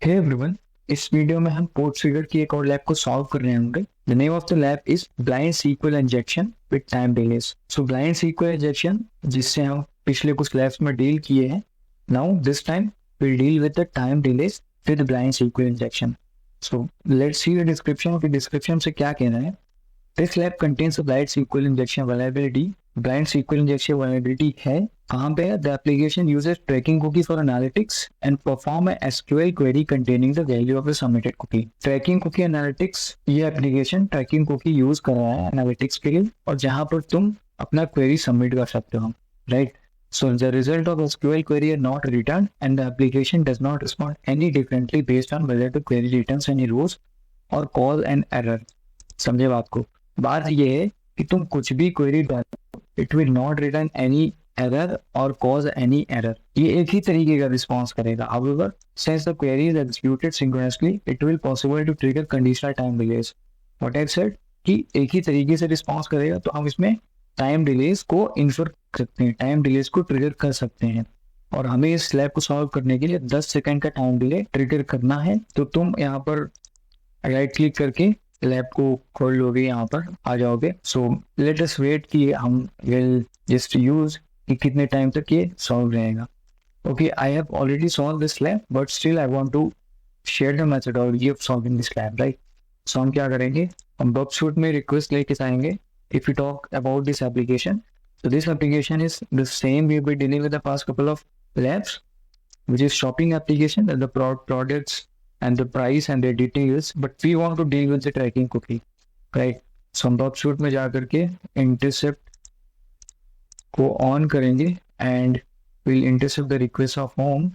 Hey everyone, इस video में हम पोर्टफिगर की एक और लैब को सॉल्व कर रहे होंगे। The name of the lab is blind SQL injection with time delays. So blind SQL injection जिससे हम पिछले कुछ लैब्स में डील किए हैं, now this time we'll deal with the time delays with blind sequence injection. So let's see the description. कि description से क्या कहना है। This lab contains a blind SQL injection vulnerability. Blind SQL injection vulnerability है कहाँ पे है? The application uses tracking cookie for analytics and perform a SQL query containing the value of the submitted cookie. Tracking cookie analytics, ये application tracking cookie use कर रहा है analytics के लिए, और जहाँ पर तुम अपना query submit कर सकते हो, right? So the result of SQL query are not returned and the application does not respond any differently based on whether the query returns any rows or cause an error. समझे बात को? बात ये है कि तुम कुछ भी क्वेरी डालो, it will not return any error और कॉज एनी एरर। ये एक ही तरीके का रिस्पॉन्स करेगा। However, since the query is executed synchronously, it will possible to trigger conditional time delays. What I've said कि एक ही तरीके से रिस्पॉन्स करेगा, तो हम इसमें टाइम डिलेस को इन्फर कर सकते हैं, टाइम डिलेस को ट्रिगर कर सकते हैं। और हमें इस स्लैब को सॉल्व करने के लिए 10 सेकंड का टाइम डिले ट्रिगर करना है। तो तुम यहाँ पर राइट क्लिक करके लैब को खोल लोगे, यहाँ पर आ जाओगे। सो लेट अस वेट कि हम विल जस्ट यूज कि कितने टाइम तक ये सॉल्व रहेगा। Okay, I have already solve this lab but still I want to share the methodology of solving this lab, right? So हम क्या करेंगे, हम बगशूट में रिक्वेस्ट लेके आएंगे। If you talk about this application, so this application is the same we were dealing with the past couple of labs, which is shopping application and the products and the price and the details, but we want to deal with the tracking cookie, right? So हम dropshoot में जा करके intercept को on करेंगे and we'll intercept the request of home.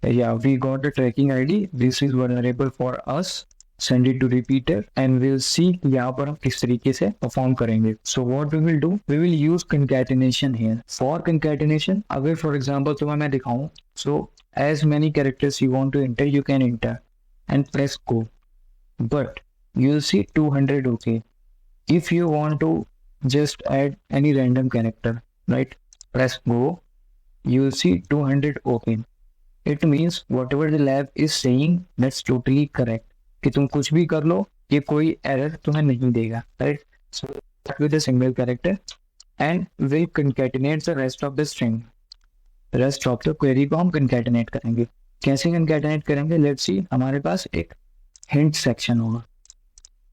Yeah, we got the tracking ID. This is vulnerable for us. Send it to repeater and we'll see यहाँ पर हम किस तरीके से परफॉर्म करेंगे. So what we will do, we will use concatenation here. For concatenation, अगर for example तुम्हें मैं दिखाऊं, so as many characters you want to enter, you can enter and press go. But you'll see 200 okay. If you want to just add any random character, right? Press go. You'll see 200 open. It means whatever the lab is saying, that's totally correct. कि तुम कुछ भी कर लो, ये कोई error तुम्हें नहीं देगा, right? So with a single character and will concatenate the rest of the string. Rest of the query को हम कंकैटिनेट करेंगे। कैसे कंकैटिनेट करेंगे? लेट्स सी, हमारे पास एक हिंट सेक्शन होगा।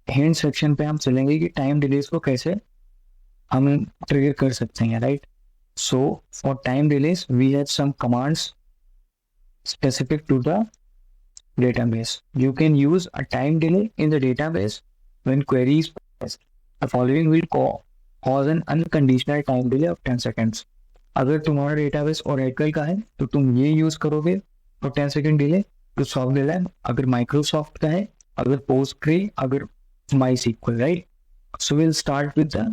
हिंट सेक्शन पे हम चलेंगे कि टाइम डिलेस को कैसे हम ट्रिगर कर सकते हैं, right? So for time delays we have some commands specific to the database. You can use a time delay in the database when queries processed. The following will cause an unconditional time delay of 10 seconds. अगर तुम्हारा database Oracle का है तो तुम ये use करोगे तो 10 second delay to solve the lab. अगर माइक्रोसॉफ्ट का है, अगर Postgre, अगर MySQL, right? So we'll start with the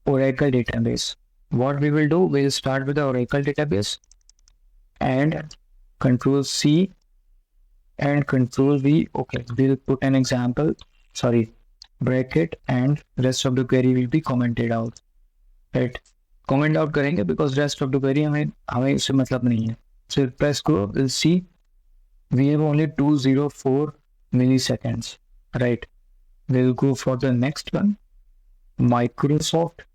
Oracle database. What we will do, we'll start with the Oracle database and Control C and Control V. Okay, we'll put an example, sorry, bracket, and rest of the query will be commented out, right? Comment out करेंगे because rest of the query हमें इससे मतलब नहीं है. So press go, we'll see we have only 204 milliseconds, right? We'll go for the next one, Microsoft.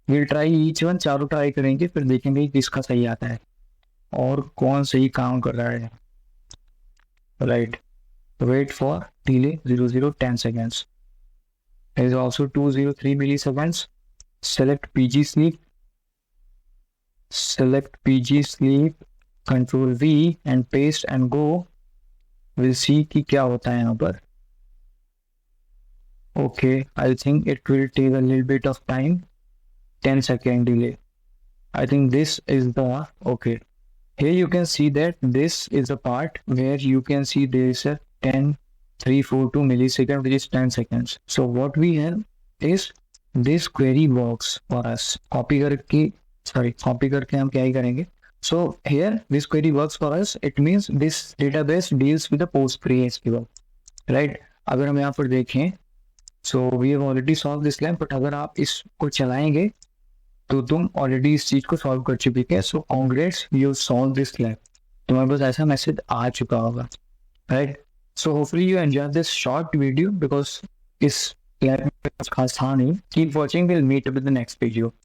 We'll try each one, चारों try करेंगे, फिर देखेंगे किसका सही आता है और कौन सही काम कर रहा है, right? Wait for delay 10 seconds. There is also 203 milliseconds. Select PG sleep. Select PG sleep. Control V and paste and go. We'll see कि क्या होता है यहाँ पर. Okay, I think it will take a little bit of time. 10 second delay. I think this is the okay. Here you can see that this is the part where you can see there is a 10,342 millisecond, which is 10 seconds. So what we have is this query works for us. Copy करके हम क्या ही करेंगे? So here this query works for us. It means this database deals with the PostgreSQL, right? अगर हम यहाँ पर देखें, so we have already solved this lab, but अगर आप इसको चलाएंगे तो तुम ऑलरेडी इस चीज को सॉल्व कर चुके हैं। So congrats, you solve this lab. तुम्हारे पास ऐसा मैसेज आ चुका होगा। right? So hopefully you enjoyed this short video because इस lab में कुछ खास था नहीं. Keep watching. We'll meet up in the next video.